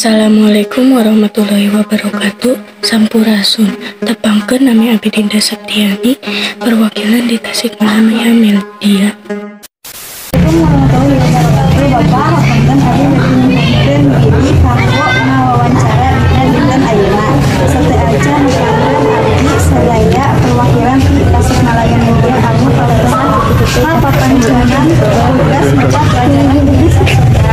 Assalamualaikum warahmatullahi wabarakatuh. Sampurasun. Tepangkeun nami abdi Dinda Septiani, perwakilan di Tasikmalaya Media. Assalamualaikum warahmatullahi wabarakatuh. Bapak hapunten abdi ngimungkeun hiji kanggo ngawawancara dina dinten ayeuna. Sateu aja mangkahan abdi sadaya perwakilan di Tasikmalaya Media anu kalebana papanjenengan tugas maca pelajaran di Sunda.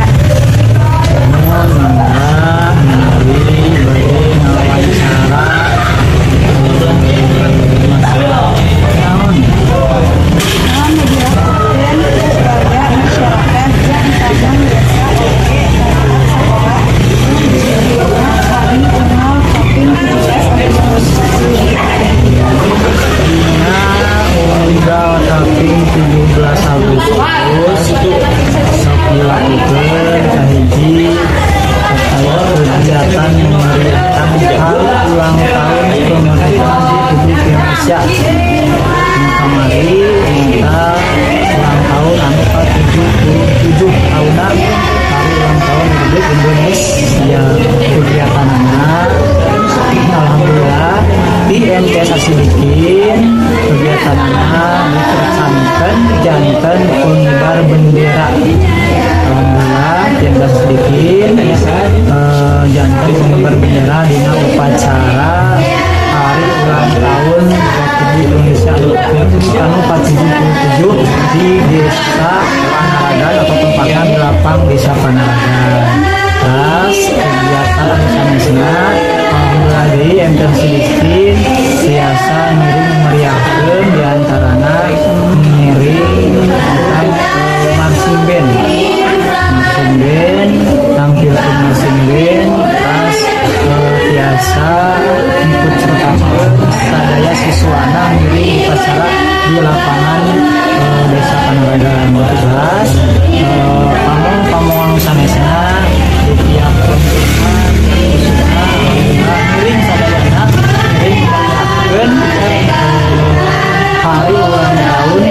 Kegiatan memeriahkan hari ulang tahun kemerdekaan Republik Indonesia. Kemarin kita ulang tahun anu ke-77 tahunan hari ulang tahun Republik Indonesia. Kegiatannya alhamdulillah di MTS Asidikin kegiatannya dipercankan jantan pengibar bendera. Alhamdulillah yang sedikit jantan pengibar bendera di upacara hari ulang tahun Republik Indonesia anu 477 di Desa Panaragan atau tempatnya di lapang Desa Panaragan. Terus kegiatan sanesna alhamdulillah di MTS Asidikin biasa ngiring meriahkeun diantarana ngiring marching band tampil ke marching band. Terus biasa ikut serta sadaya siswana ngiring upacara di lapangan Desa Panaragan. Terus pamong sanesna di tiap pertemuan ngiring sadayana ngiring meriahkeun hari ulang tahun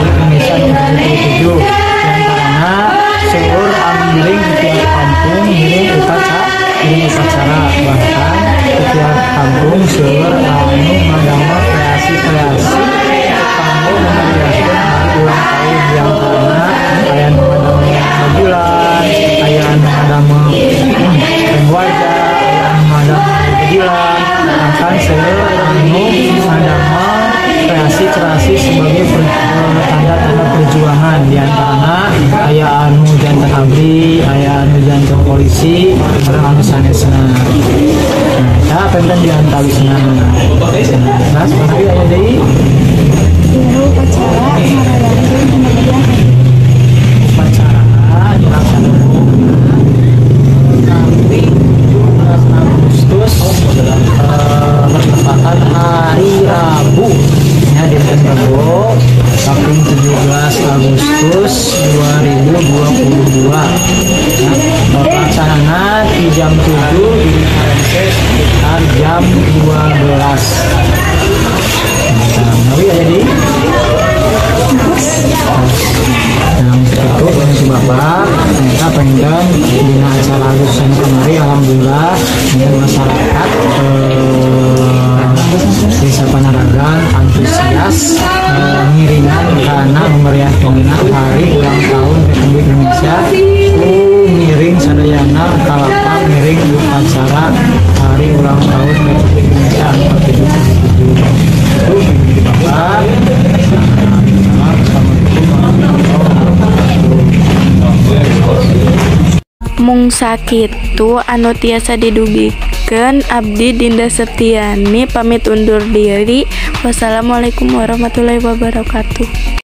Indonesia 77. Diantaranya seluruh ngiring di tiap kampung ngiring upacara bahkan setiap kampung seluruh anu ngadamel kreasi kanggo memeriahkeun hari ulang tahun. Diantaranya aya nu ngadamel mobilan, aya nu ngadamel wajah, aya nu ngadamel gedilan, bahkan seluruh anu ngadamel kreasi sebagai tanda-tanda perjuangan. Diantaranya aya anu jantan abri, aya anu jantan polisi, anu sanesna. Nah, penten diantawisna. Nah, seperti aya deui Upacara dilaksanakan nanti 17 Agustus bertepatan hari Rabu ya, dinten Rabu tahun 17 Agustus 2022 ya, pelaksanaan di jam 7 di sekitar jam 12. Nabi ada di dalam itu banyak bapak kita pengen di acara Agusan kemarin alhamdulillah dengan masyarakat Desa Panaragan antusias ngiringan karena memeriahkan hari ulang tahun Republik Indonesia. Ngiring sadayana kalapang ngiring upacara hari ulang tahun Republik Indonesia 477. Mung sakitu anu tiasa didugikeun abdi Dinda Septiani pamit undur diri. Wassalamualaikum warahmatullahi wabarakatuh.